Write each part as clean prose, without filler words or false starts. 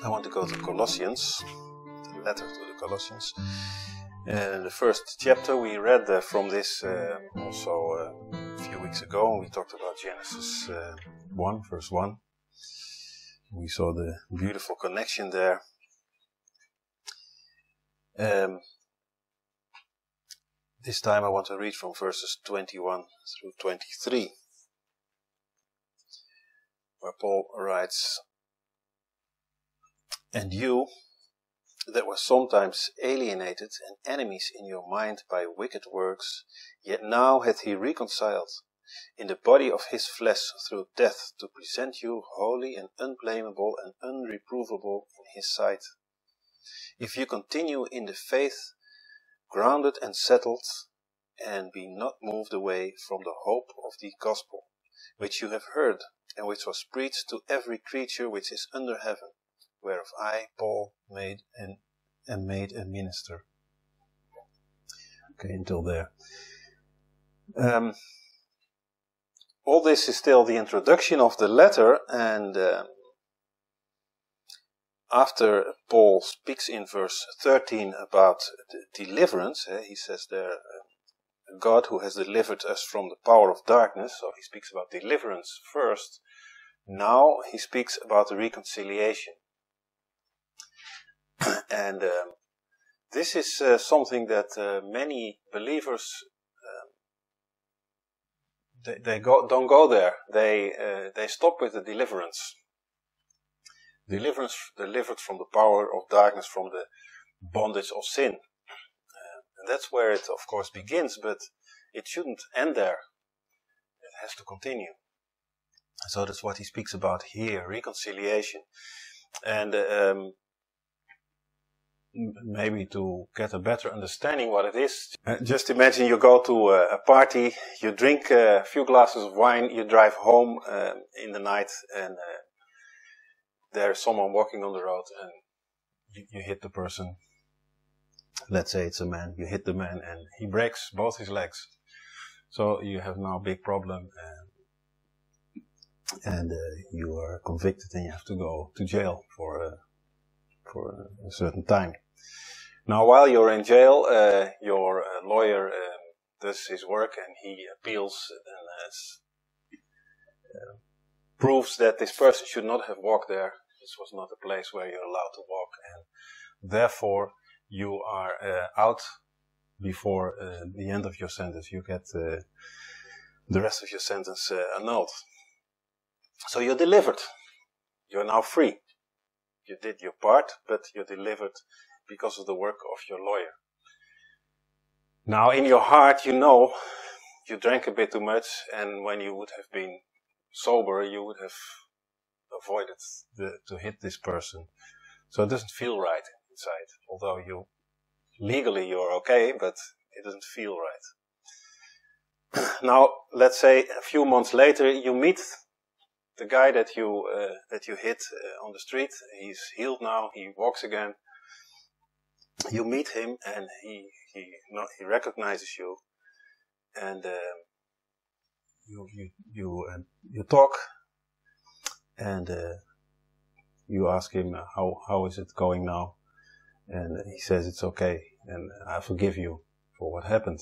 I want to go to Colossians, the letter to the Colossians. The first chapter we read from this also a few weeks ago. We talked about Genesis 1, verse 1. We saw the beautiful connection there. This time I want to read from verses 21 through 23, where Paul writes, "And you, that were sometimes alienated and enemies in your mind by wicked works, yet now hath he reconciled in the body of his flesh through death, to present you holy and unblameable and unreprovable in his sight. If you continue in the faith, grounded and settled, and be not moved away from the hope of the gospel, which you have heard, and which was preached to every creature which is under heaven, whereof I, Paul, am made a minister." Okay, until there. All this is still the introduction of the letter, and after Paul speaks in verse 13 about the deliverance, he says there, God who has delivered us from the power of darkness, so he speaks about deliverance first. Now he speaks about the reconciliation. And this is something that many believers don't go there. They stop with the deliverance. Deliverance delivered from the power of darkness, from the bondage of sin. And that's where it, of course, begins, but it shouldn't end there. It has to continue. So that's what he speaks about here, reconciliation. And maybe to get a better understanding what it is, just imagine you go to a party, you drink a few glasses of wine, you drive home in the night, and there's someone walking on the road, and you hit the person. Let's say it's a man. You hit the man, and he breaks both his legs. So you have now a big problem, and you are convicted, and you have to go to jail for a certain time. Now, while you're in jail, your lawyer does his work, and he appeals and proves that this person should not have walked there. This was not a place where you're allowed to walk, and therefore you are out before the end of your sentence. You get the rest of your sentence annulled. So you're delivered. You're now free. You did your part, but you're delivered because of the work of your lawyer. Now, in your heart, you know you drank a bit too much, and when you would have been sober, you would have avoided to hit this person. So it doesn't feel right inside, although legally you're okay, but it doesn't feel right. Now, let's say a few months later, you meet the guy that you hit on the street. He's healed now. He walks again. You meet him, and he recognizes you, and you talk, and you ask him how is it going now, and he says it's okay, and I forgive you for what happened,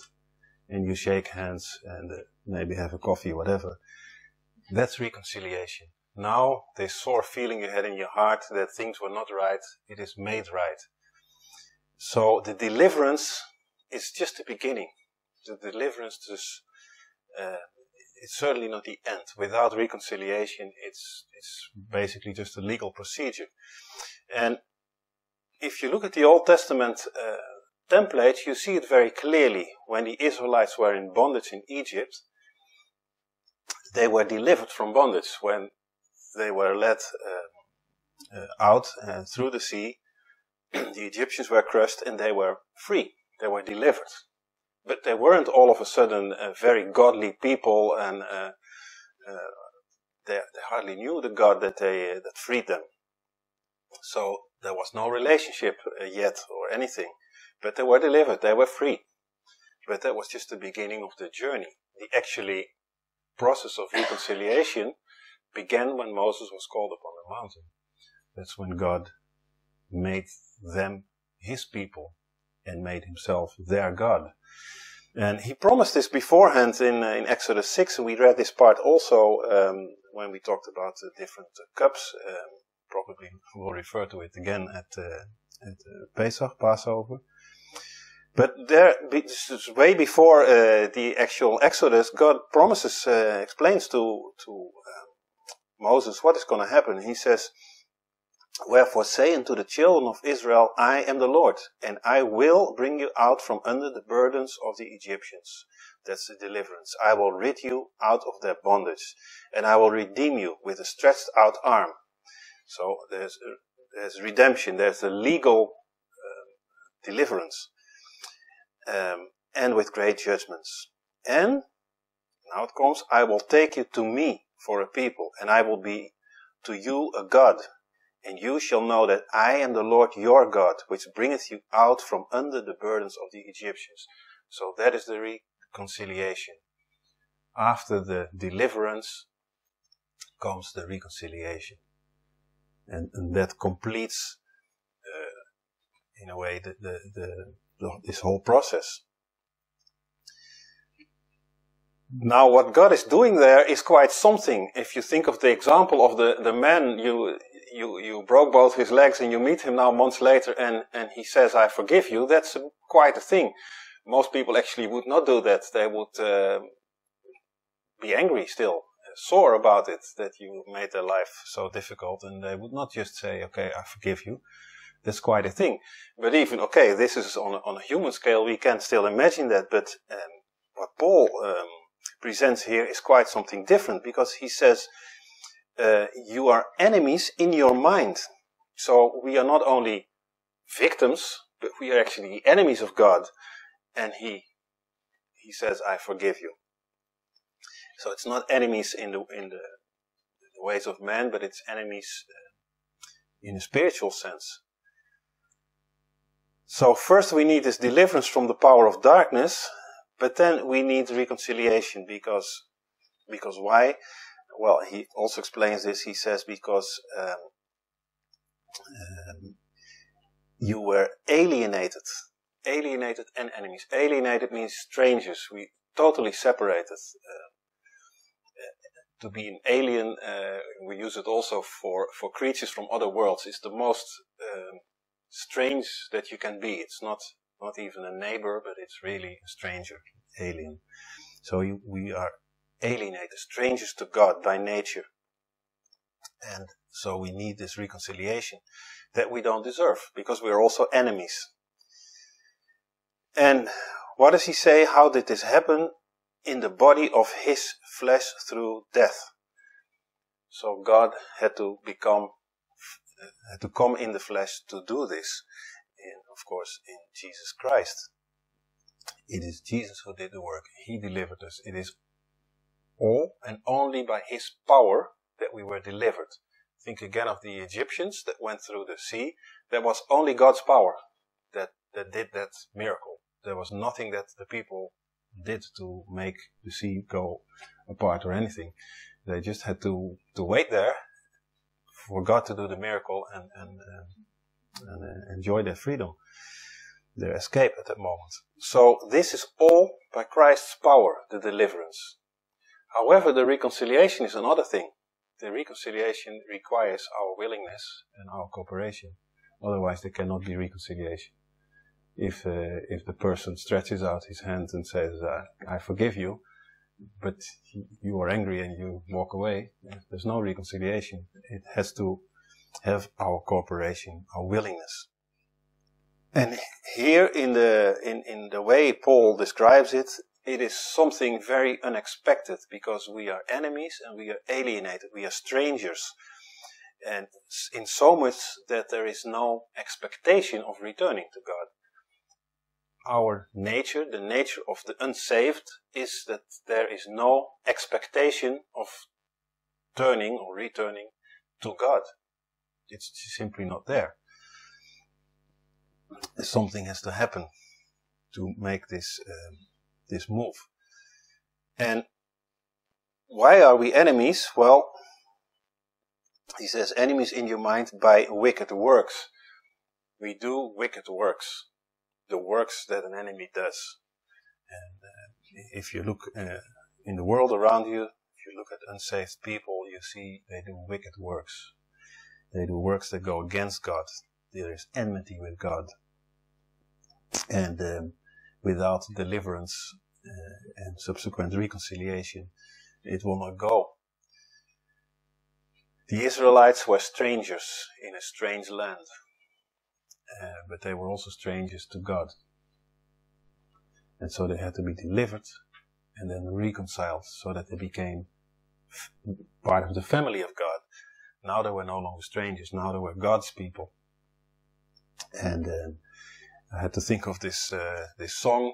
and you shake hands and maybe have a coffee, whatever. That's reconciliation. Now, this sore feeling you had in your heart that things were not right, it is made right. So the deliverance is just the beginning. The deliverance is it's certainly not the end. Without reconciliation, it's basically just a legal procedure. And if you look at the Old Testament template, you see it very clearly. When the Israelites were in bondage in Egypt, they were delivered from bondage. When they were led out through the sea, the Egyptians were crushed and they were free. They were delivered. But they weren't all of a sudden very godly people, and they hardly knew the God that freed them. So there was no relationship yet or anything. But they were delivered. They were free. But that was just the beginning of the journey. The actually process of reconciliation began when Moses was called upon the mountain. That's when God made them his people and made himself their God. And he promised this beforehand in Exodus 6, and we read this part also when we talked about the different cups. Probably we'll refer to it again at Pesach, Passover. But there, way before the actual Exodus, God promises, explains to Moses what is going to happen. He says, "Wherefore say unto the children of Israel, I am the Lord, and I will bring you out from under the burdens of the Egyptians." That's the deliverance. "I will rid you out of their bondage, and I will redeem you with a stretched out arm." So there's redemption, there's a legal deliverance, and with great judgments. And now it comes, "I will take you to me for a people, and I will be to you a God. And you shall know that I am the Lord your God, which bringeth you out from under the burdens of the Egyptians." So that is the reconciliation. After the deliverance comes the reconciliation. And that completes, in a way, this whole process. Now, what God is doing there is quite something. If you think of the example of the man, you broke both his legs and you meet him now months later and he says, "I forgive you," that's quite a thing. Most people actually would not do that. They would be angry still, sore about it, that you made their life so difficult, and they would not just say, "Okay, I forgive you." That's quite a thing. But even, okay, this is on a human scale, we can still imagine that, but what Paul presents here is quite something different, because he says, you are enemies in your mind. So we are not only victims, but we are actually enemies of God. And he says, "I forgive you." So it's not enemies in the ways of man, but it's enemies in a spiritual sense. So first we need this deliverance from the power of darkness, but then we need reconciliation, because why? Well, he also explains this. He says, because you were alienated and enemies. Alienated means strangers. We totally separated. To be an alien, we use it also for creatures from other worlds. It's the most strange that you can be. It's not even a neighbor, but it's really a stranger, alien. So we are alienated, strangers to God by nature. And so we need this reconciliation that we don't deserve, because we are also enemies. And what does he say? How did this happen? In the body of his flesh through death. So God had to come in the flesh to do this. And of course, in Jesus Christ. It is Jesus who did the work. He delivered us. It is all and only by his power that we were delivered. Think again of the Egyptians that went through the sea. There was only God's power that did that miracle. There was nothing that the people did to make the sea go apart or anything. They just had to wait there for God to do the miracle and enjoy their freedom, their escape at that moment. So this is all by Christ's power, the deliverance. However, the reconciliation is another thing. The reconciliation requires our willingness and our cooperation. Otherwise, there cannot be reconciliation. If the person stretches out his hand and says, "I forgive you," but you are angry and you walk away, there's no reconciliation. It has to have our cooperation, our willingness. And here in the way Paul describes it, it is something very unexpected, because we are enemies and we are alienated, we are strangers. And in so much that there is no expectation of returning to God. Our nature, the nature of the unsaved, is that there is no expectation of turning or returning to God. It's simply not there. Something has to happen to make this move. And why are we enemies? Well, he says, enemies in your mind by wicked works. we do wicked works, the works that an enemy does. And if you look in the world around you, if you look at unsaved people, you see they do wicked works. They do works that go against God. There is enmity with God. And without deliverance and subsequent reconciliation, it will not go. The Israelites were strangers in a strange land, but they were also strangers to God. And so they had to be delivered and then reconciled so that they became part of the family of God. Now they were no longer strangers, now they were God's people. And I had to think of this song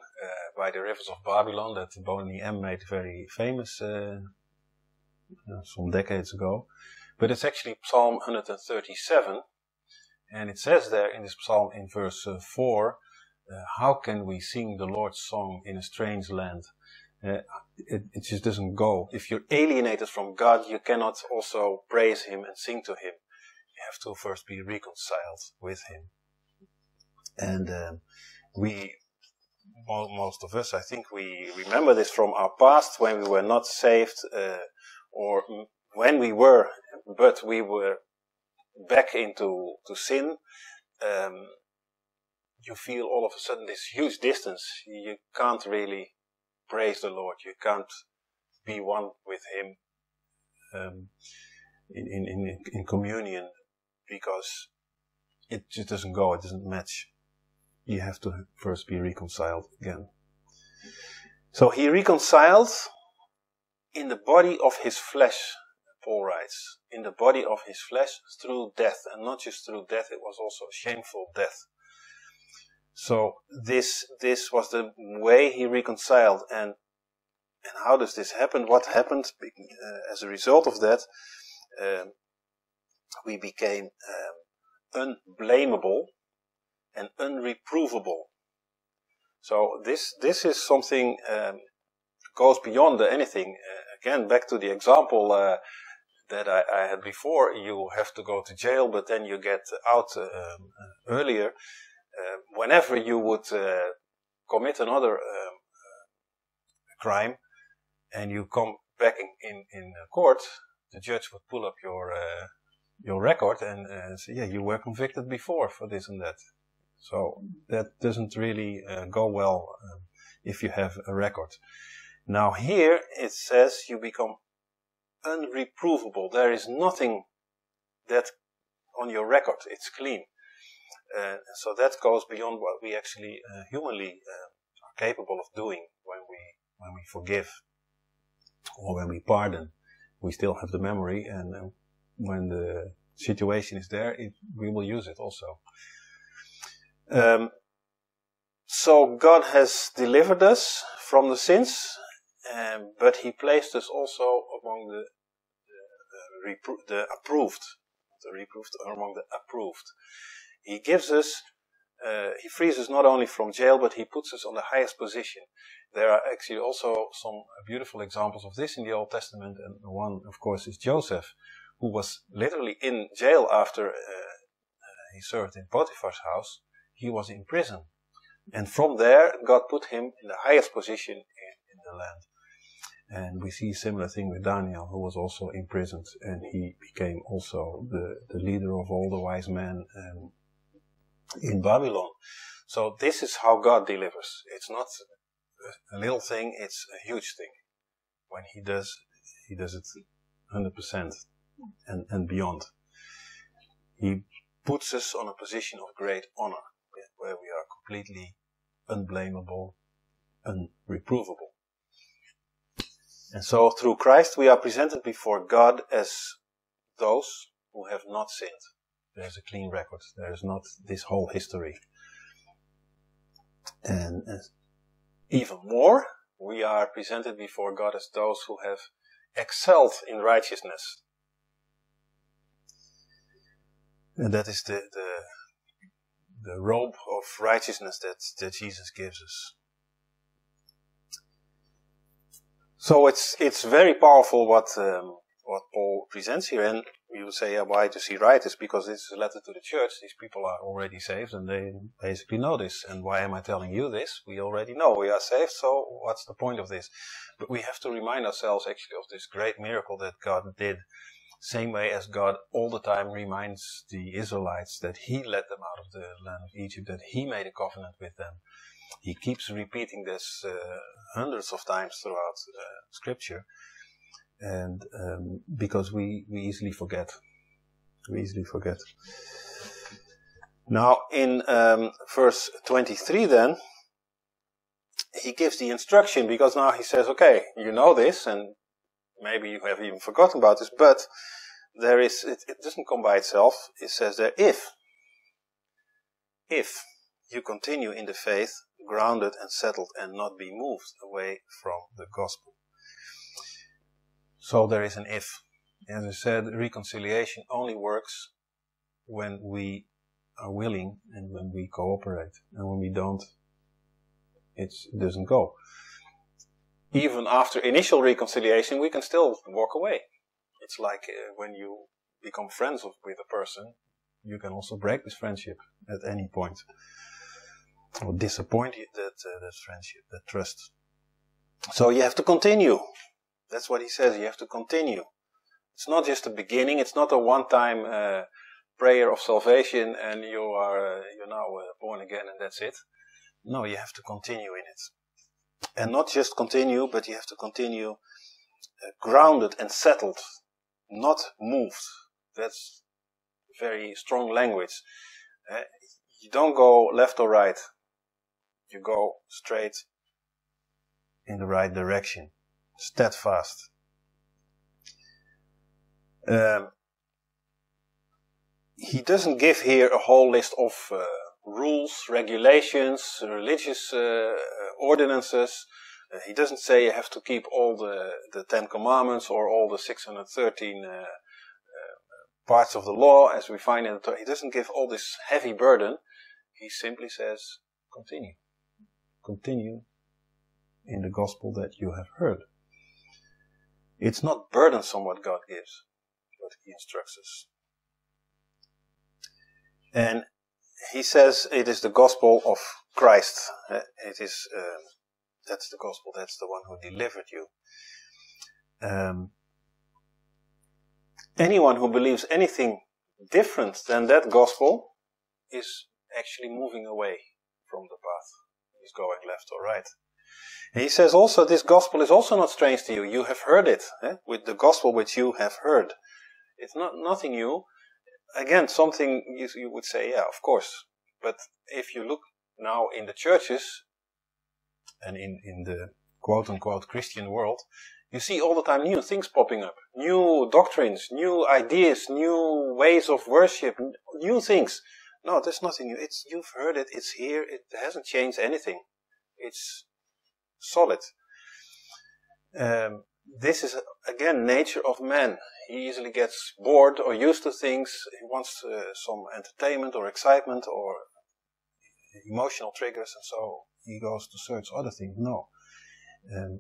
by the Rivers of Babylon that Bonnie M made very famous some decades ago. But it's actually Psalm 137, and it says there in this psalm in verse 4, how can we sing the Lord's song in a strange land? It just doesn't go. If you're alienated from God, you cannot also praise Him and sing to Him. You have to first be reconciled with Him. And most of us, I think we remember this from our past when we were not saved, or when we were, but we were back into sin. You feel all of a sudden this huge distance. You can't really praise the Lord. You can't be one with Him in communion, because it just doesn't go. It doesn't match. You have to first be reconciled again. So He reconciled in the body of His flesh, Paul writes, in the body of His flesh through death. And not just through death, it was also shameful death. So this was the way He reconciled. And how does this happen? What happened as a result of that? We became unblameable and unreprovable. So this is something goes beyond anything. Again, back to the example that I had before. You have to go to jail, but then you get out earlier. Whenever you would commit another crime and you come back in court, the judge would pull up your record and say, yeah, you were convicted before for this and that. So that doesn't really go well if you have a record. Now here it says you become unreprovable. There is nothing that on your record. It's clean. So that goes beyond what we actually humanly are capable of doing when we forgive or when we pardon. We still have the memory, and when the situation is there, we will use it also. So God has delivered us from the sins, but He placed us also among the approved. The reproved, among the approved. He gives us, He frees us not only from jail, but He puts us on the highest position. There are actually also some beautiful examples of this in the Old Testament, and one, of course, is Joseph, who was literally in jail after he served in Potiphar's house. He was in prison. And from there, God put him in the highest position in the land. And we see a similar thing with Daniel, who was also imprisoned, and he became also the leader of all the wise men in Babylon. So this is how God delivers. It's not a little thing, it's a huge thing. When He does it 100% and beyond. He puts us on a position of great honor, where we are completely unblameable, unreprovable. And so through Christ we are presented before God as those who have not sinned. There's a clean record. There is not this whole history. And even more, we are presented before God as those who have excelled in righteousness. And that is the robe of righteousness that Jesus gives us. So it's very powerful what what Paul presents here. And you will say, why does he write this? Because it's a letter to the church. These people are already saved and they basically know this. And why am I telling you this? We already know we are saved, so what's the point of this? But we have to remind ourselves actually of this great miracle that God did. Same way as God all the time reminds the Israelites that he led them out of the land of Egypt, that he made a covenant with them. He keeps repeating this hundreds of times throughout Scripture, and because we easily forget. We easily forget. Now, in verse 23 then, he gives the instruction, because now he says, okay, you know this, and maybe you have even forgotten about this, but there is, it doesn't come by itself. It says there, if you continue in the faith, grounded and settled, and not be moved away from the gospel. So there is an if. As I said, reconciliation only works when we are willing and when we cooperate. And when we don't, it doesn't go. Even after initial reconciliation, we can still walk away. It's like when you become friends with a person, you can also break this friendship at any point. Or disappoint that friendship, that trust. So you have to continue. That's what he says, you have to continue. It's not just a beginning, it's not a one-time prayer of salvation and you're now born again and that's it. No, you have to continue in it. And not just continue, but you have to continue grounded and settled, not moved. That's very strong language. You don't go left or right. You go straight in the right direction. Steadfast. He doesn't give here a whole list of rules, regulations, religious ordinances. He doesn't say you have to keep all the 10 Commandments or all the 613 parts of the law as we find in the Torah. He doesn't give all this heavy burden. He simply says, continue. Continue in the gospel that you have heard. It's not burdensome what God gives, what he instructs us. And he says it is the gospel of Christ. It is, that's the gospel, that's the one who delivered you. Anyone who believes anything different than that gospel is actually moving away from the path. He's going left or right. And he says also, this gospel is also not strange to you. You have heard it, with the gospel which you have heard. It's nothing new. Again, something you would say, yeah, of course. But if you look now in the churches, and in the quote-unquote Christian world, you see all the time new things popping up. New doctrines, new ideas, new ways of worship, new things. No, there's nothing new. You've heard it, it's here, it hasn't changed anything. It's solid. This is, again, nature of man. He easily gets bored or used to things. He wants some entertainment or excitement or emotional triggers, and so he goes to search other things. No.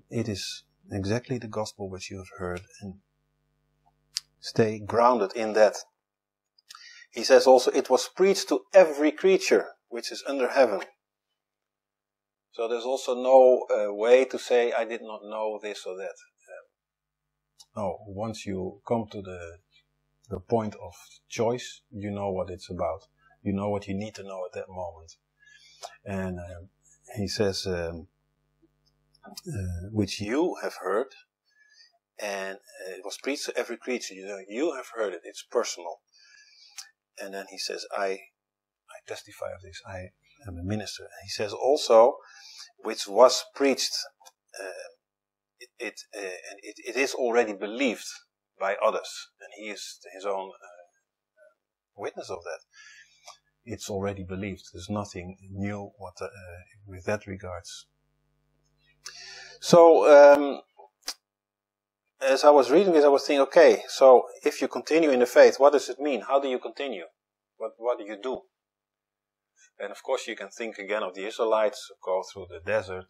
It is exactly the gospel which you have heard, and stay grounded in that. He says also, it was preached to every creature which is under heaven. So there's also no way to say, I did not know this or that. No, once you come to the point of choice, you know what it's about. You know what you need to know at that moment. And he says, which you have heard, and it was preached to every creature. You have heard it, it's personal. And then he says, I testify of this, I am a minister. And he says also, which was preached, it is already believed by others, and he is his own witness of that. It's already believed. There's nothing new with that regards. So, as I was reading this, I was thinking, okay, so if you continue in the faith, what does it mean? How do you continue? What do you do? And of course, you can think again of the Israelites who go through the desert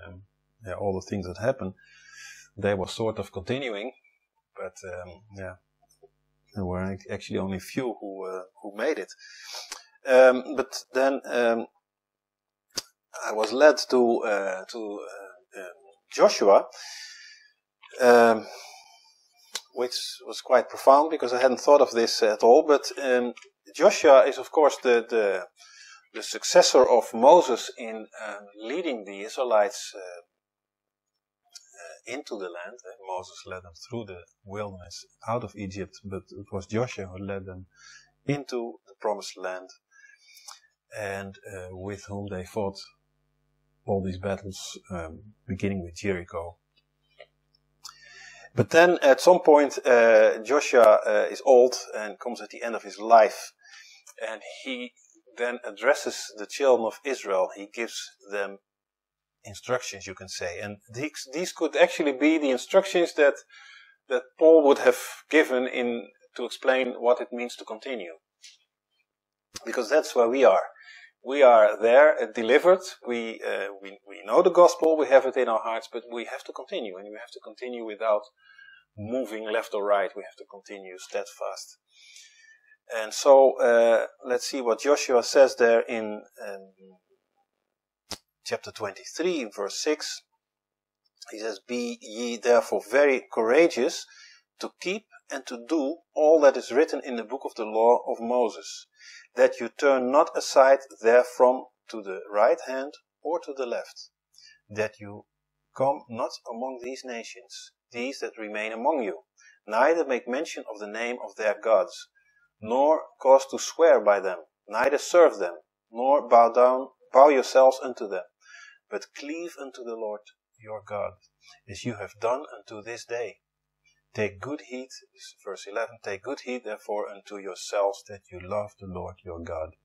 and all the things that happen. They were sort of continuing, but yeah, there were actually only few who made it. But then I was led to Joshua, which was quite profound because I hadn't thought of this at all. But Joshua is, of course, the successor of Moses in leading the Israelites into the land. Moses led them through the wilderness out of Egypt, but it was Joshua who led them into the promised land, and with whom they fought all these battles, beginning with Jericho. But then at some point Joshua is old and comes at the end of his life, and he then addresses the children of Israel. He gives them instructions, you can say, and these could actually be the instructions that Paul would have given to explain what it means to continue, because that's where we are. We are there, delivered. We know the gospel. We have it in our hearts, but we have to continue, and we have to continue without moving left or right. We have to continue steadfast. And so let's see what Joshua says there in chapter 23, verse 6. He says, "Be ye therefore very courageous to keep and to do all that is written in the book of the law of Moses, that you turn not aside therefrom to the right hand or to the left, that you come not among these nations, these that remain among you, neither make mention of the name of their gods, nor cause to swear by them, neither serve them, nor bow yourselves unto them, but cleave unto the Lord your God, as you have done unto this day. Take good heed," this is verse 11, "take good heed therefore unto yourselves that you love the Lord your God."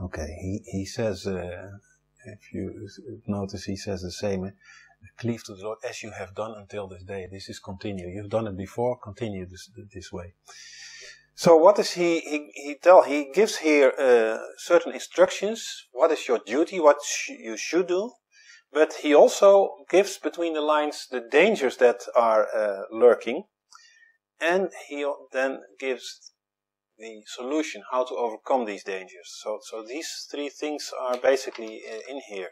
Okay, he says, if you notice, he says the same, cleave to the Lord as you have done until this day. This is continue. You've done it before, continue this way. So what does he tell? He gives here certain instructions. What is your duty? What you should do? But he also gives between the lines the dangers that are lurking, and he then gives the solution, how to overcome these dangers. So these three things are basically in here.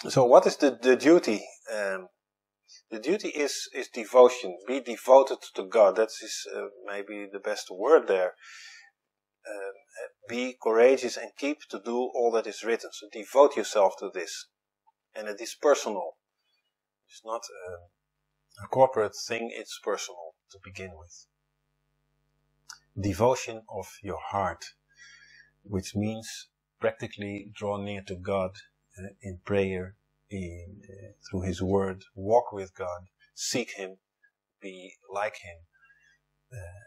So what is the duty? The duty is devotion. Be devoted to God. That is maybe the best word there. Be courageous and keep to do all that is written. So devote yourself to this. And it is personal. It's not a corporate thing, it's personal to begin with. Devotion of your heart, which means practically draw near to God in prayer, through His Word, walk with God, seek Him, be like Him.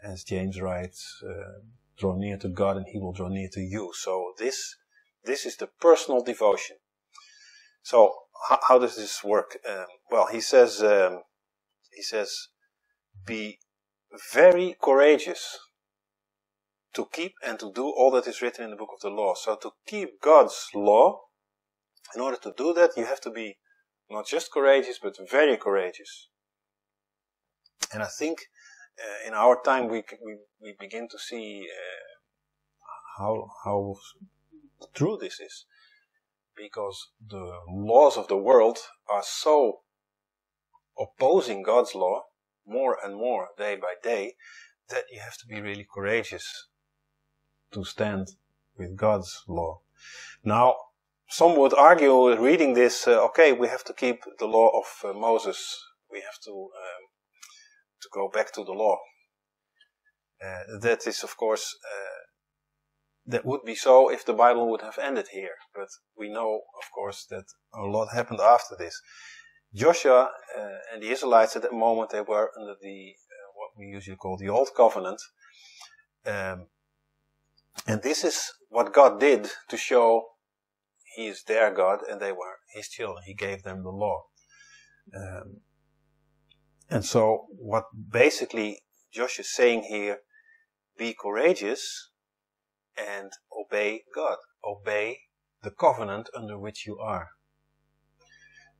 As James writes, draw near to God and He will draw near to you. So this is the personal devotion. So how does this work? Well, he says, be very courageous to keep and to do all that is written in the book of the law. So to keep God's law, in order to do that, you have to be not just courageous, but very courageous. And I think in our time we begin to see how true this is, because the laws of the world are so opposing God's law more and more day by day, that you have to be really courageous to stand with God's law. Now, some would argue, reading this, okay, we have to keep the law of Moses. We have to go back to the law. That is, of course, that would be so if the Bible would have ended here. But we know, of course, that a lot happened after this. Joshua and the Israelites at that moment, they were under the what we usually call the Old Covenant. And this is what God did to show He is their God and they were His children. He gave them the law. And so what basically Joshua is saying here, be courageous and obey God. Obey the covenant under which you are.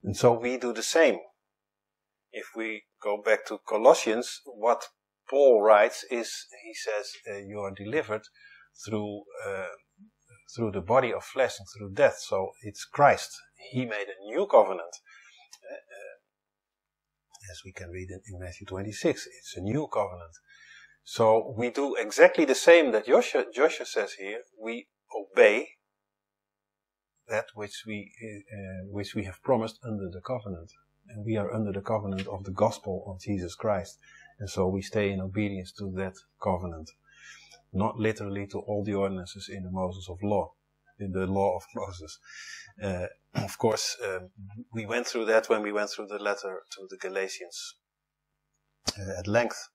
And so we do the same. if we go back to Colossians, what Paul writes is, he says, you are delivered through the body of flesh and through death. So it's Christ. He made a new covenant. As we can read in Matthew 26, it's a new covenant. So we do exactly the same that Joshua says here. We obey that which we have promised under the covenant. And we are under the covenant of the gospel of Jesus Christ. And so we stay in obedience to that covenant. Not literally to all the ordinances in the law of Moses. Of course, we went through that when we went through the letter to the Galatians at length.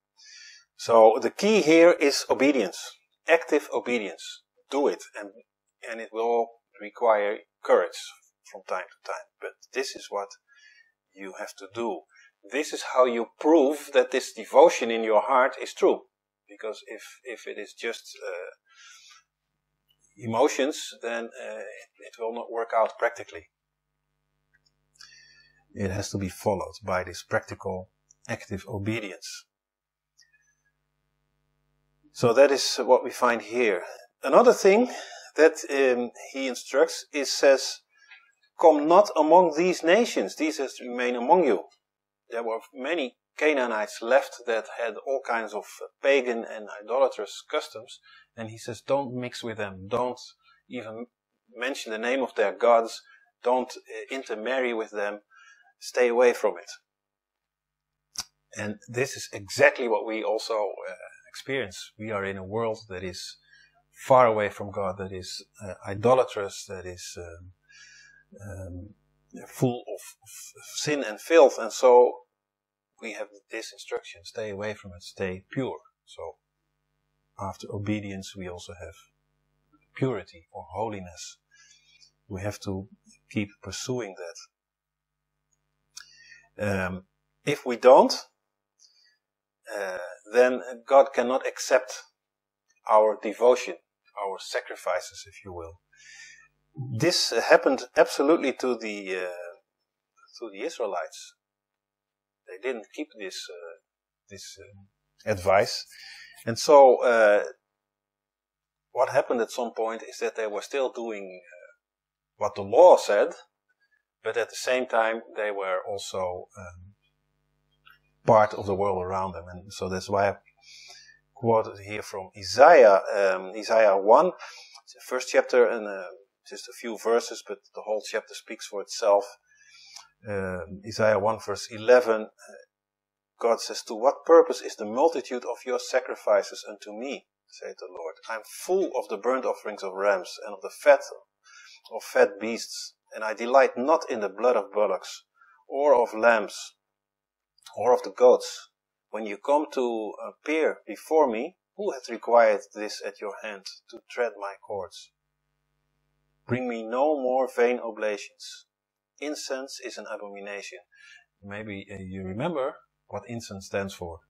So the key here is obedience, active obedience. Do it, and it will require courage from time to time. But this is what you have to do. This is how you prove that this devotion in your heart is true. Because if it is just emotions, then it will not work out practically. It has to be followed by this practical, active obedience. So that is what we find here. Another thing that he instructs says, come not among these nations, these has to remain among you. There were many Canaanites left that had all kinds of pagan and idolatrous customs, and he says, don't mix with them, don't even mention the name of their gods, don't intermarry with them, stay away from it. And this is exactly what we also experience. We are in a world that is far away from God, that is idolatrous, that is full of sin and filth, and so we have this instruction, stay away from it, stay pure. So after obedience we also have purity or holiness. We have to keep pursuing that. If we don't, then God cannot accept our devotion, our sacrifices, if you will. This happened absolutely to the Israelites. They didn't keep this advice, and so what happened at some point is that they were still doing what the law said, but at the same time they were also part of the world around them, and so that's why I quoted here from Isaiah 1, it's the first chapter, and just a few verses, but the whole chapter speaks for itself. Isaiah 1 verse 11, God says, to what purpose is the multitude of your sacrifices unto me, saith the Lord? I am full of the burnt offerings of rams, and of the fat of fat beasts, and I delight not in the blood of bullocks, or of lambs, or of the goats. When you come to appear before me, who hath required this at your hand, to tread my courts? Bring me no more vain oblations. Incense is an abomination. Maybe you remember what incense stands for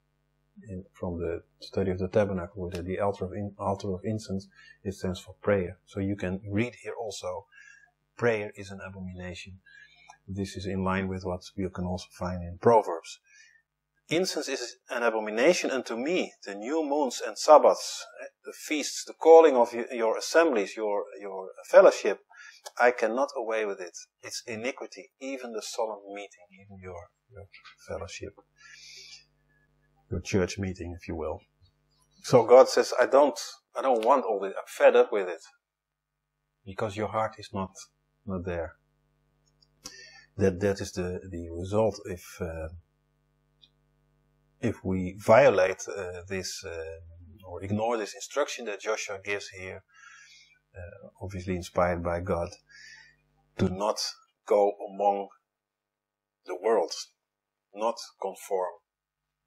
from the study of the Tabernacle, with the altar of incense. It stands for prayer. So you can read here also, prayer is an abomination. This is in line with what you can also find in Proverbs. Incense is an abomination unto me, the new moons and Sabbaths, the feasts, the calling of your assemblies, your fellowship. I cannot away with it. It's iniquity, even the solemn meeting, even your fellowship, your church meeting, if you will. So God says, I don't want all this. I'm fed up with it, because your heart is not there. That is the result if we violate this or ignore this instruction that Joshua gives here. Obviously inspired by God, do not go among the world, not conform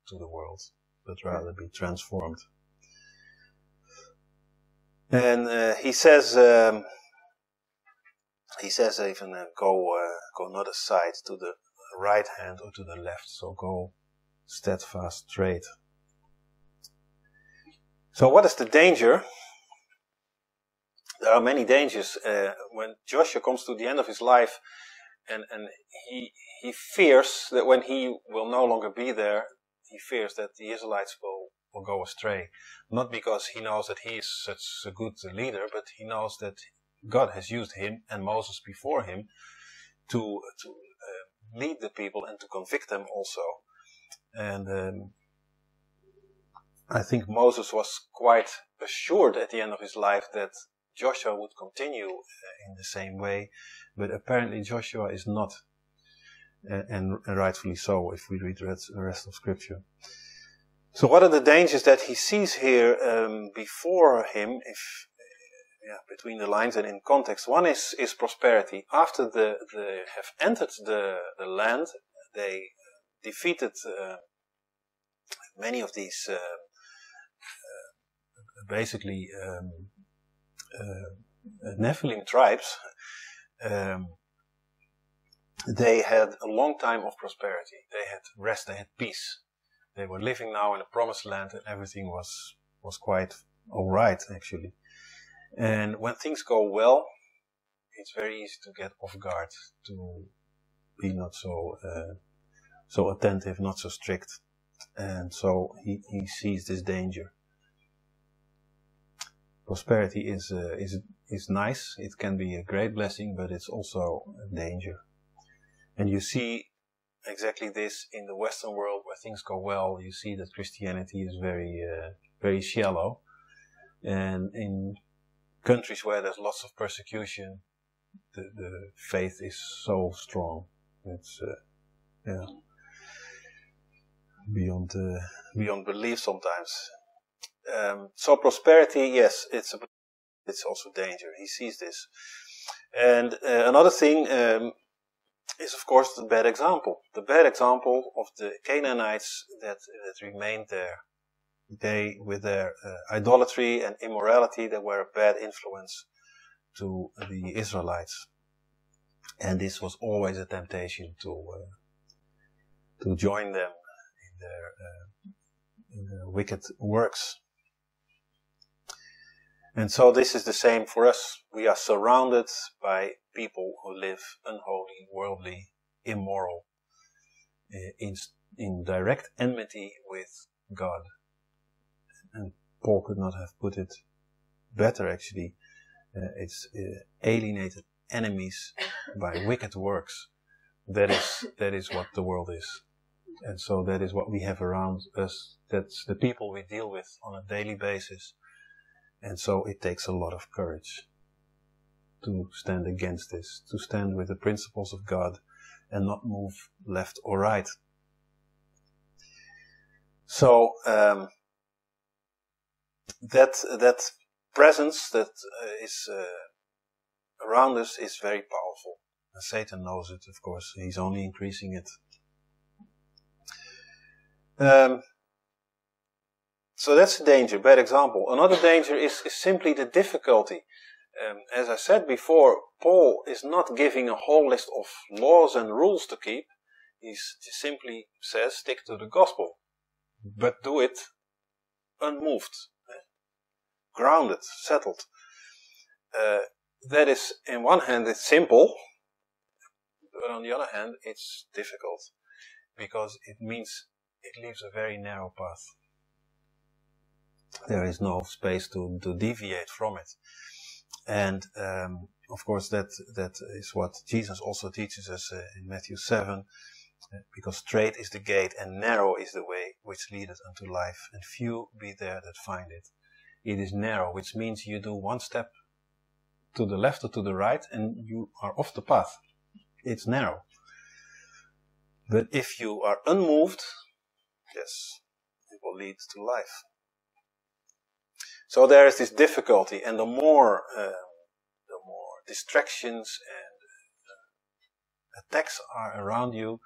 to the world, but rather be transformed. And he says even go not aside to the right hand or to the left, so go steadfast straight. So what is the danger? There are many dangers. When Joshua comes to the end of his life, And he fears that when he will no longer be there, he fears that the Israelites will go astray. Not because he knows that he is such a good leader, but he knows that God has used him and Moses before him to lead the people and to convict them also. And I think Moses was quite assured at the end of his life that Joshua would continue in the same way, but apparently Joshua is not, and rightfully so if we read the rest of Scripture. So what are the dangers that he sees here before him, between the lines and in context? One is prosperity. After they have entered the land, they defeated many of these basically Nephilim tribes. They had a long time of prosperity. They had rest, they had peace. They were living now in a promised land and everything was quite alright actually. And when things go well, it's very easy to get off guard, to be not so attentive, not so strict. And so he sees this danger. Prosperity is nice. It can be a great blessing, but it's also a danger. And you see exactly this in the Western world where things go well. You see that Christianity is very shallow. And in countries where there's lots of persecution, the faith is so strong. It's beyond belief sometimes. So prosperity, yes, it's also danger. He sees this. And another thing is, of course, the bad example. The bad example of the Canaanites that remained there. They, with their idolatry and immorality, they were a bad influence to the Israelites. And this was always a temptation to join them in their wicked works. And so this is the same for us. We are surrounded by people who live unholy, worldly, immoral, in direct enmity with God. And Paul could not have put it better actually. It's alienated enemies by wicked works. That is what the world is. And so that is what we have around us. That's the people we deal with on a daily basis. And so it takes a lot of courage to stand against this, to stand with the principles of God and not move left or right. So that presence that is around us is very powerful. And Satan knows it, of course. He's only increasing it. So that's a danger, bad example. Another danger is simply the difficulty. As I said before, Paul is not giving a whole list of laws and rules to keep. He simply says, stick to the gospel. But do it unmoved, grounded, settled. That is, in one hand, it's simple. But on the other hand, it's difficult. Because it means it leaves a very narrow path. There is no space to deviate from it. And of course that is what Jesus also teaches us in Matthew 7, because straight is the gate and narrow is the way which leadeth unto life, and few be there that find it. It is narrow, which means you do one step to the left or to the right and you are off the path. It's narrow. But if you are unmoved, yes, it will lead to life. So there is this difficulty, and the more distractions and attacks are around you,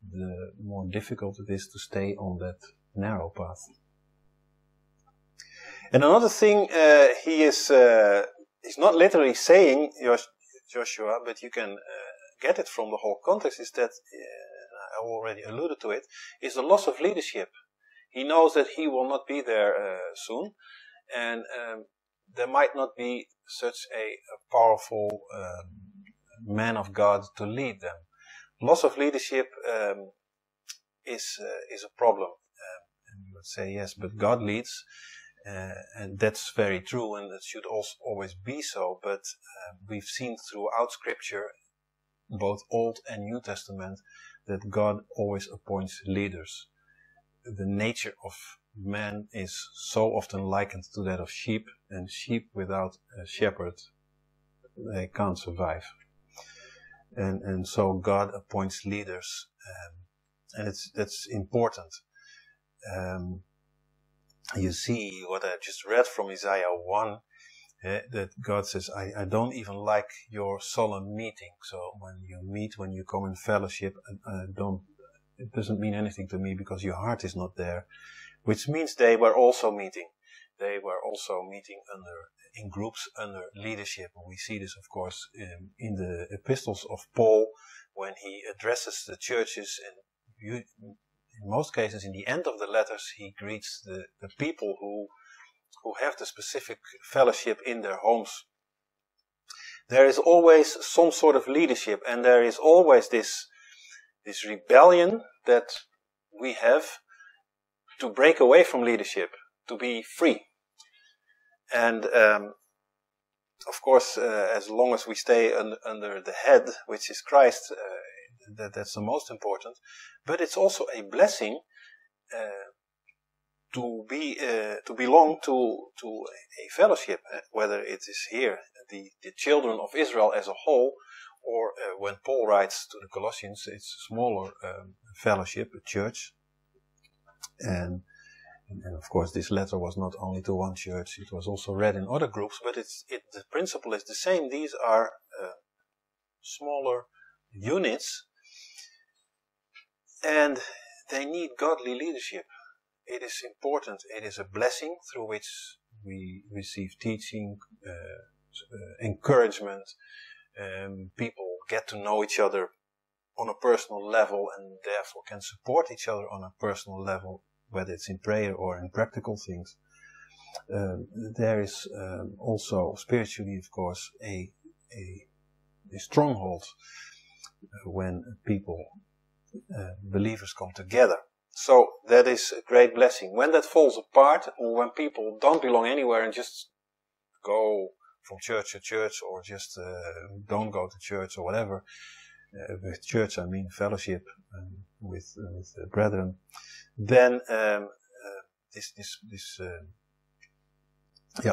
the more difficult it is to stay on that narrow path. And another thing, he's not literally saying, Joshua, but you can get it from the whole context, is that, I already alluded to it, is the loss of leadership. He knows that he will not be there soon. And there might not be such a powerful man of God to lead them. Loss of leadership is a problem. And you would say, yes, but God leads, and that's very true, and it should also always be so. But we've seen throughout Scripture, both Old and New Testament, that God always appoints leaders. The nature of man is so often likened to that of sheep, and sheep without a shepherd, they can't survive. And so God appoints leaders, and that's important. You see what I just read from Isaiah 1, that God says, I don't even like your solemn meeting. So when you meet, when you come in fellowship, it doesn't mean anything to me because your heart is not there. Which means they were also meeting. They were also meeting in groups under leadership. And we see this, of course, in the epistles of Paul, when he addresses the churches, and in most cases, in the end of the letters, he greets the people who have the specific fellowship in their homes. There is always some sort of leadership, and there is always this rebellion that we have to break away from leadership, to be free. And of course, as long as we stay under the head, which is Christ, that's the most important. But it's also a blessing to belong to a fellowship, whether it is here the children of Israel as a whole, or when Paul writes to the Colossians, it's a smaller fellowship, a church. And of course, this letter was not only to one church; it was also read in other groups. But the principle is the same. These are smaller units, and they need godly leadership. It is important. It is a blessing through which we receive teaching, encouragement. People get to know each other on a personal level, and therefore can support each other on a personal level, whether it's in prayer or in practical things. There is also spiritually, of course, a stronghold when people, believers, come together. So that is a great blessing. When that falls apart, or when people don't belong anywhere and just go from church to church, or just don't go to church or whatever, with church I mean fellowship with the brethren, then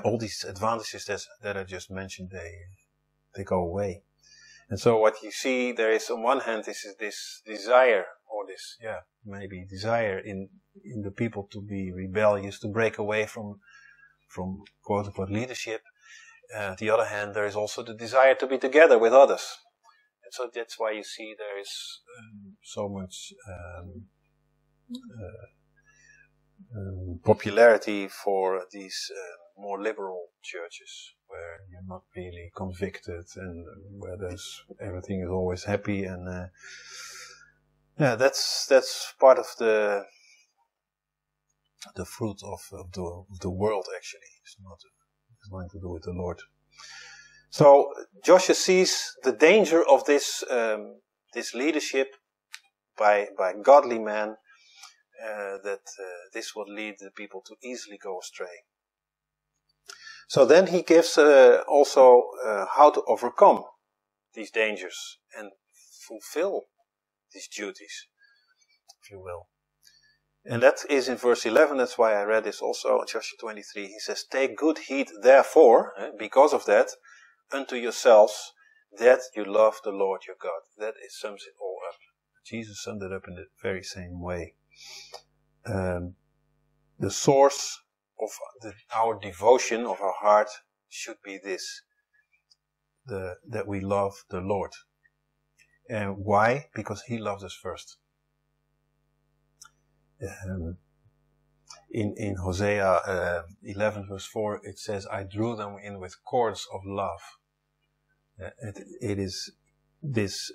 all these advantages that I just mentioned, they go away. And so what you see there is, on one hand, this desire, or maybe desire in the people to be rebellious, to break away from quote unquote leadership. On the other hand, there is also the desire to be together with others. And so that's why you see there is so much popularity for these more liberal churches, where you're not really convicted, and where everything is always happy, and that's part of the fruit of the world. Actually, it's nothing to do with the Lord. So Joshua sees the danger of this leadership by godly men, that this will lead the people to easily go astray. So then he gives also how to overcome these dangers and fulfill these duties, if you will. And that is in verse 11. That's why I read this also in Joshua 23. He says, "Take good heed, therefore," because of that, "unto yourselves, that you love the Lord your God." That sums it all up. Jesus summed it up in the very same way. The source of our devotion, of our heart, should be this: that we love the Lord. And why? Because He loved us first. In Hosea 11 verse 4, it says, "I drew them in with cords of love." It is this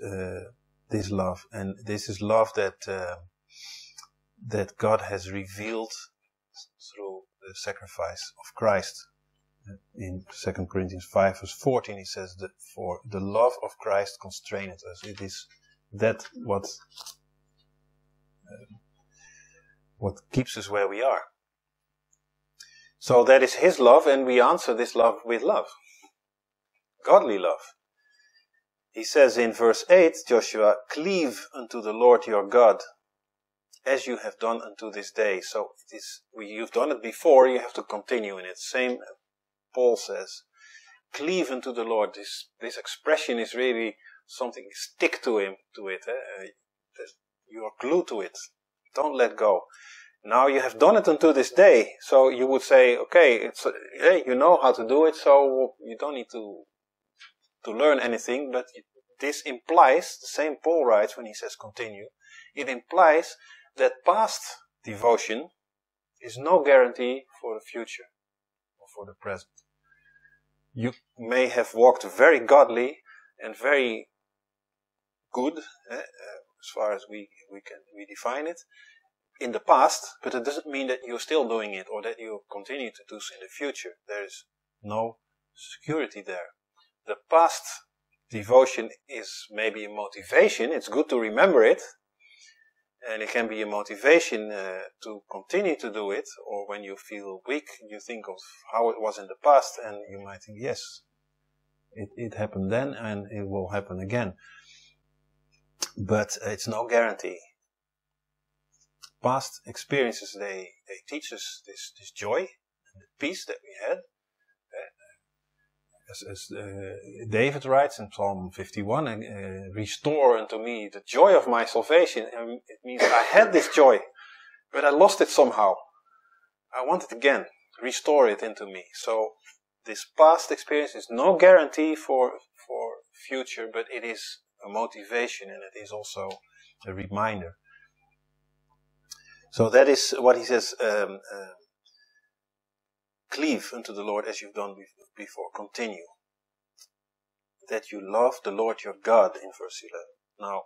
love, and this is love that God has revealed through the sacrifice of Christ. In 2 Corinthians 5 verse 14 he says that for the love of Christ constraineth us. It is that what keeps us where we are. So that is his love, and we answer this love with love. Godly love. He says in verse 8, Joshua, cleave unto the Lord your God, as you have done unto this day. So you've done it before, you have to continue in it. Same Paul says, cleave unto the Lord. This expression is really something, stick to it. You are glued to it. Don't let go. Now you have done it unto this day. So you would say, okay, you know how to do it, so you don't need to learn anything. But this implies, the same Paul writes when he says continue, it implies that past devotion is no guarantee for the future or for the present. You may have walked very godly and very good, as far as we define it, in the past, but it doesn't mean that you're still doing it or that you continue to do so in the future. There is no security there. The past devotion is maybe a motivation. It's good to remember it, and it can be a motivation to continue to do it. Or when you feel weak, you think of how it was in the past, and you might think, yes, it happened then, and it will happen again. But it's no guarantee. Past experiences, they teach us this joy and the peace that we had. As David writes in Psalm 51, restore unto me the joy of my salvation. And it means I had this joy, but I lost it somehow. I want it again. Restore it into me. So this past experience is no guarantee for future, but it is a motivation, and it is also a reminder. So that is what he says, cleave unto the Lord as you've done before. Continue. That you love the Lord your God in verse 11. Now,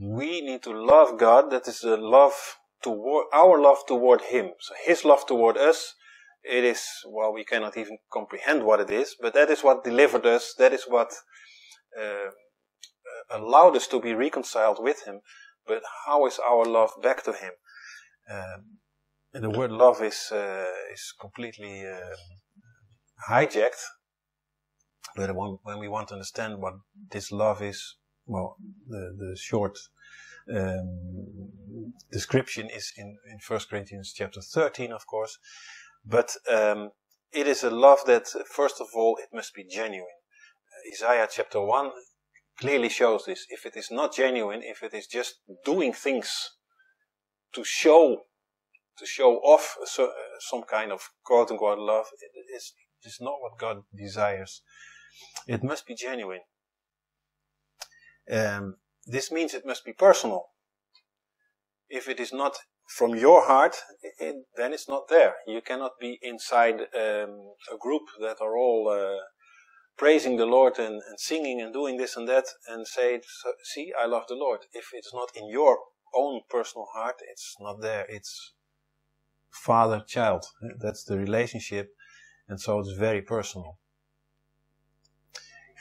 we need to love God. That is the love toward, our love toward Him. So His love toward us, it is, well, we cannot even comprehend what it is, but that is what delivered us. That is what allowed us to be reconciled with Him. But how is our love back to Him? The word love is completely hijacked. But when we want to understand what this love is, well, the short description is in 1 Corinthians chapter 13, of course. But it is a love that, first of all, it must be genuine. Isaiah chapter 1 clearly shows this. If it is not genuine, if it is just doing things to show off some kind of quote-unquote love, it is not what God desires. It must be genuine. This means it must be personal. If it is not from your heart, then it's not there. You cannot be inside a group that are all praising the Lord and singing and doing this and that and say, see, I love the Lord. If it's not in your own personal heart, it's not there. It's father-child. That's the relationship, and so it's very personal.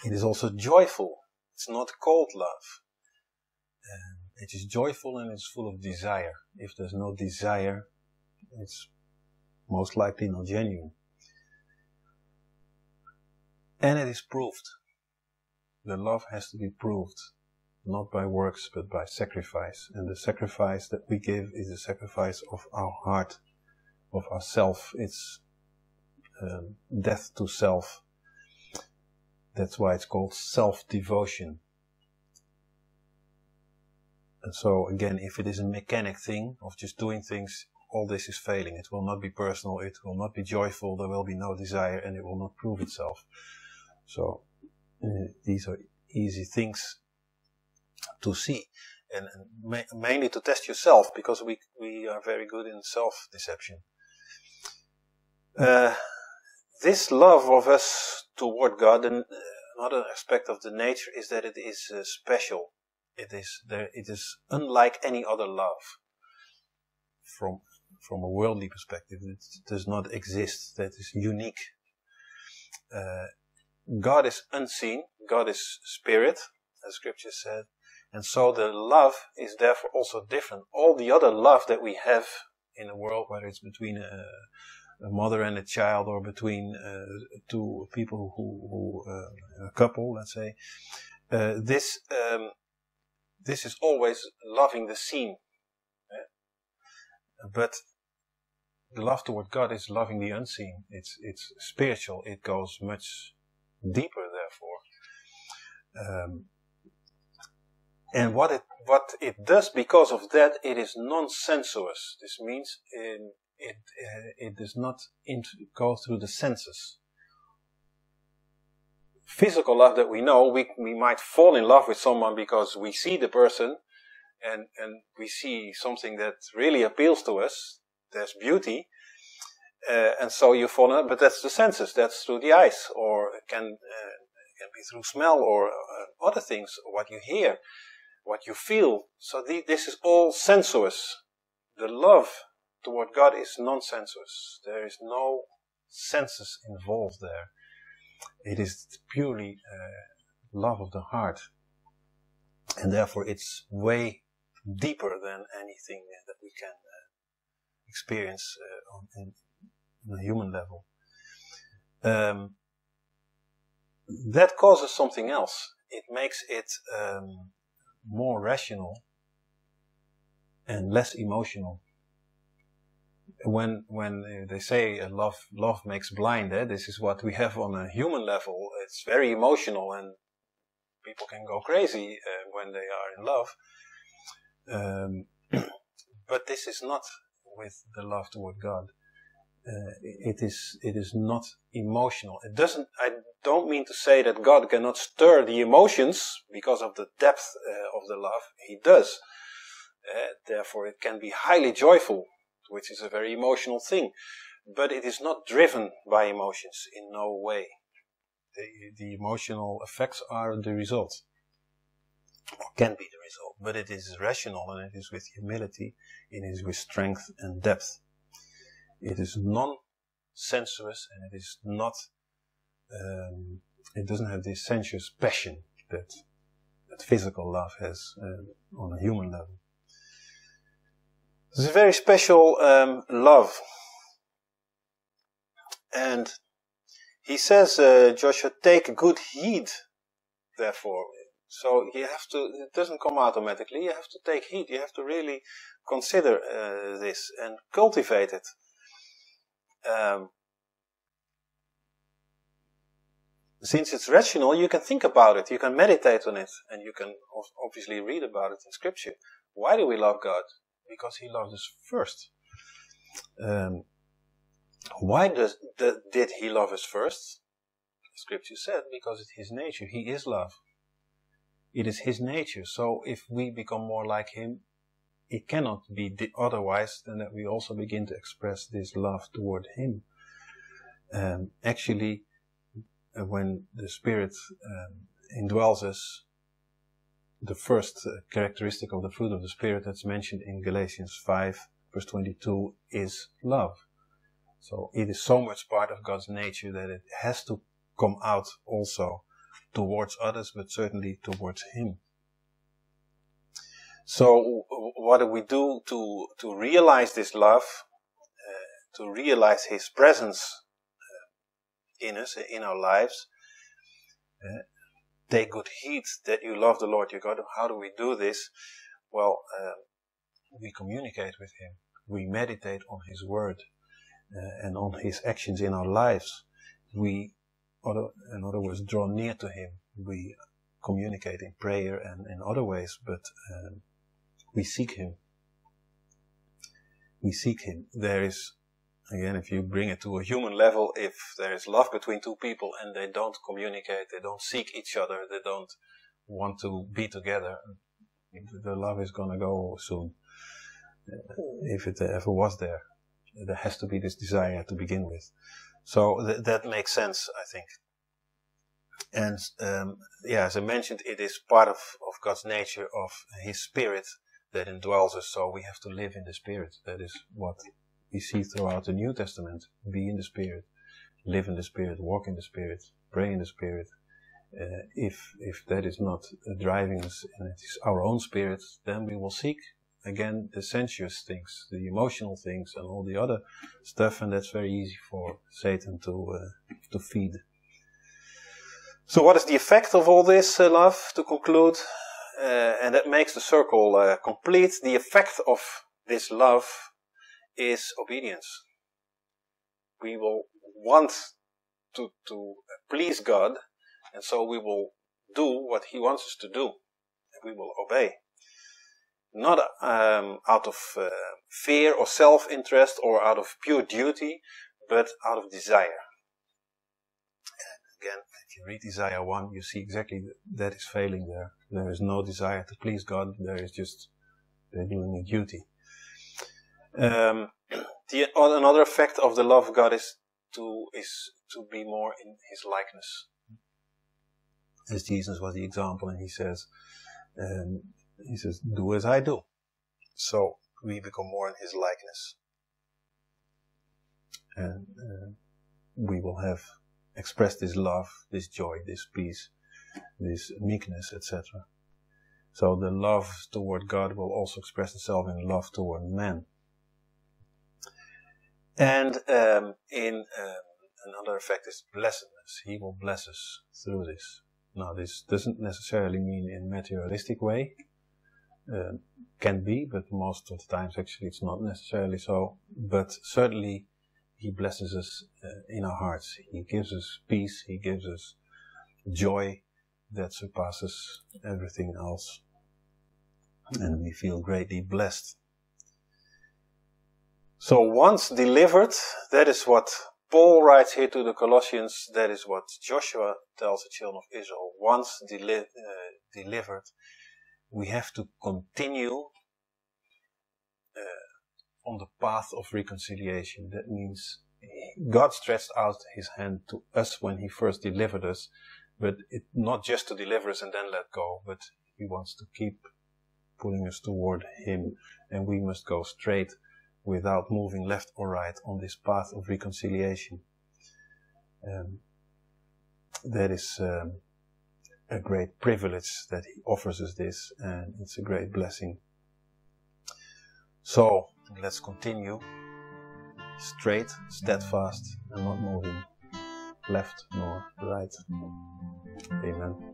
It is also joyful. It's not cold love. It is joyful and it's full of desire. If there's no desire, it's most likely not genuine. And it is proved. The love has to be proved, not by works, but by sacrifice. And the sacrifice that we give is the sacrifice of our heart, of ourself. It's death to self. That's why it's called self-devotion. And so, again, if it is a mechanic thing of just doing things, all this is failing. It will not be personal, it will not be joyful, there will be no desire, and it will not prove itself. So, these are easy things to see. And mainly to test yourself, because we are very good in self-deception. This love of us toward God, and another aspect of the nature is that it is special. It is unlike any other love. from a worldly perspective. It does not exist. That is unique. God is unseen. God is spirit, as Scripture said. And so the love is therefore also different. All the other love that we have in the world, whether it's between a mother and a child, or between two people who a couple, let's say, this is always loving the seen. But the love toward God is loving the unseen. It's spiritual. It goes much deeper, therefore. And what it does because of that, it is non-sensuous. This means it does not go through the senses. Physical love that we know, we might fall in love with someone because we see the person and we see something that really appeals to us. There's beauty. And so you fall in love, but that's the senses. That's through the eyes, or it can be through smell, or other things, or what you hear, what you feel. So this is all sensuous. The love toward God is non-sensuous. There is no senses involved there. It is purely love of the heart. And therefore it's way deeper than anything that we can experience on a human level. That causes something else. It makes it more rational and less emotional. When they say love makes blind, this is what we have on a human level. It's very emotional, and people can go crazy when they are in love. But this is not with the love toward God. It is not emotional. I don't mean to say that God cannot stir the emotions because of the depth of the love. He does. Therefore, it can be highly joyful, which is a very emotional thing. But it is not driven by emotions in no way. The emotional effects are the result, or can be the result. But it is rational, and it is with humility, it is with strength and depth. It is non-sensuous, and it is not, it doesn't have this sensuous passion that physical love has on a human level. It's a very special love. And he says, Joshua, take good heed, therefore. So you have to, it doesn't come automatically, you have to take heed, you have to really consider this and cultivate it. Since it's rational, you can think about it, you can meditate on it, and you can obviously read about it in Scripture. Why do we love God? Because He loved us first. Why did He love us first? Scripture said, because it's His nature. He is love. It is His nature. So if we become more like Him, it cannot be otherwise than that we also begin to express this love toward Him. Actually, when the Spirit indwells us, the first characteristic of the fruit of the Spirit that's mentioned in Galatians 5, verse 22, is love. So it is so much part of God's nature that it has to come out also towards others, but certainly towards Him. So what do we do to realize this love, to realize His presence in us, in our lives? Take good heed that you love the Lord your God. How do we do this? Well, we communicate with Him. We meditate on His Word and on His actions in our lives. We, in other words, draw near to Him. We communicate in prayer and in other ways, but we seek Him. We seek Him. There is, again, if you bring it to a human level, if there is love between two people and they don't communicate, they don't seek each other, they don't want to be together, the love is going to go soon. If it ever was there. There has to be this desire to begin with. So that makes sense, I think. And as I mentioned, it is part of God's nature, of His Spirit that indwells us, so we have to live in the Spirit. That is what we see throughout the New Testament. Be in the Spirit, live in the Spirit, walk in the Spirit, pray in the Spirit. If that is not driving us and it is our own spirit, then we will seek again the sensuous things, the emotional things and all the other stuff, and that's very easy for Satan to feed. So what is the effect of all this love, to conclude? And that makes the circle complete. The effect of this love is obedience. We will want to please God, and so we will do what He wants us to do. And we will obey. Not out of fear or self-interest or out of pure duty, but out of desire. And again, if you read Isaiah 1, you see exactly that is failing there. There is no desire to please God. There is just, they're doing a duty. Another effect of the love of God is to be more in His likeness. As Jesus was the example, and He says, do as I do. So we become more in His likeness. And we will have expressed this love, this joy, this peace, this meekness, etc. So the love toward God will also express itself in love toward man. And another effect is blessedness. He will bless us through this. Now, this doesn't necessarily mean in a materialistic way. Can be, but most of the times actually it's not necessarily so. But certainly He blesses us in our hearts. He gives us peace. He gives us joy that surpasses everything else. And we feel greatly blessed. So once delivered, that is what Paul writes here to the Colossians, that is what Joshua tells the children of Israel. Once delivered, we have to continue on the path of reconciliation. That means God stretched out His hand to us when He first delivered us, but not just to deliver us and then let go, but He wants to keep pulling us toward Him, and we must go straight without moving left or right on this path of reconciliation. That is a great privilege that He offers us this, and it's a great blessing. So let's continue straight, steadfast, and not moving left nor right. Amen.